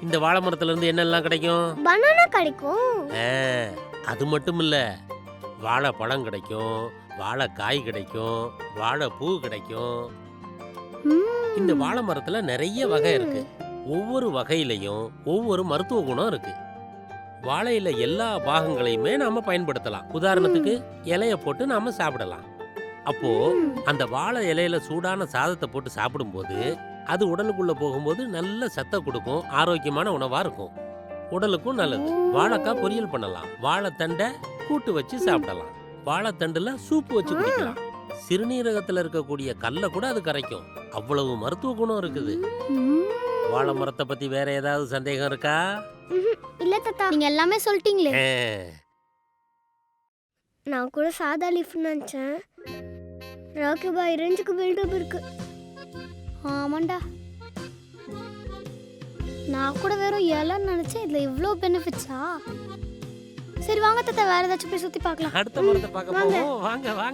இந்த வாழை மரத்துல இருந்து என்னெல்லாம் கிடைக்கும்? பனானா கிடைக்கும். அது மட்டும் இல்ல, வாழைப்பழம் கிடைக்கும், வாழைக்காய் கிடைக்கும், வாழைப்பூ கிடைக்கும். இந்த வாழை மரத்துல நிறைய வகை இருக்கு. ஒவ்வொரு வகையிலையும் ஒவ்வொரு மருத்துவ குணம் இருக்கு. வாழையில எல்லா பாகங்களையுமே நாம பயன்படுத்தலாம். உதாரணத்துக்கு இலைய போட்டு நாம சாப்பிடலாம். அப்போ அந்த வாழை இலையில சூடான சாதத்தை போட்டு சாப்பிடும்போது அது உடலுக்குள்ள போகும்போது நல்ல சத்தை கொடுக்கும், ஆரோக்கியமான உணவா இருக்கும், உடலுக்கும் நல்லது. வாழைக்காய் பொரியல் பண்ணலாம், வாழைத்தண்டை கூட்டு வச்சு சாப்பிடலாம், வாழைத்தண்டுல சூப்பு வச்சு குடிக்கலாம், சிறுநீரகத்துல இருக்கக்கூடிய கல்லை கூட அது கரைக்கும். அவ்வளவு மருத்துவ குணம் இருக்குது. வாழை மரத்தை பத்தி வேற ஏதாவது சந்தேகம் இருக்கா? இல்ல தாத்தா, நீங்க எல்லாமே சொல்லிட்டீங்களே. நான் கூட சாதா லீஃப் நினைச்சேன். ராக்கி பாய் ரேஞ்சுக்கு பில்டப் இருக்கு. ஆமாண்டா, நான் கூட வெறும் இலைன்னு நினைச்சேன். இதுல இவ்ளோ பெனிஃபிட்ஸா? சரி வாங்க தாத்தா, வேற ஏதாச்சும் போய் சுத்தி பார்க்கலாம். அடுத்த மரத்தை பார்க்க போவோம். வாங்க வாங்க.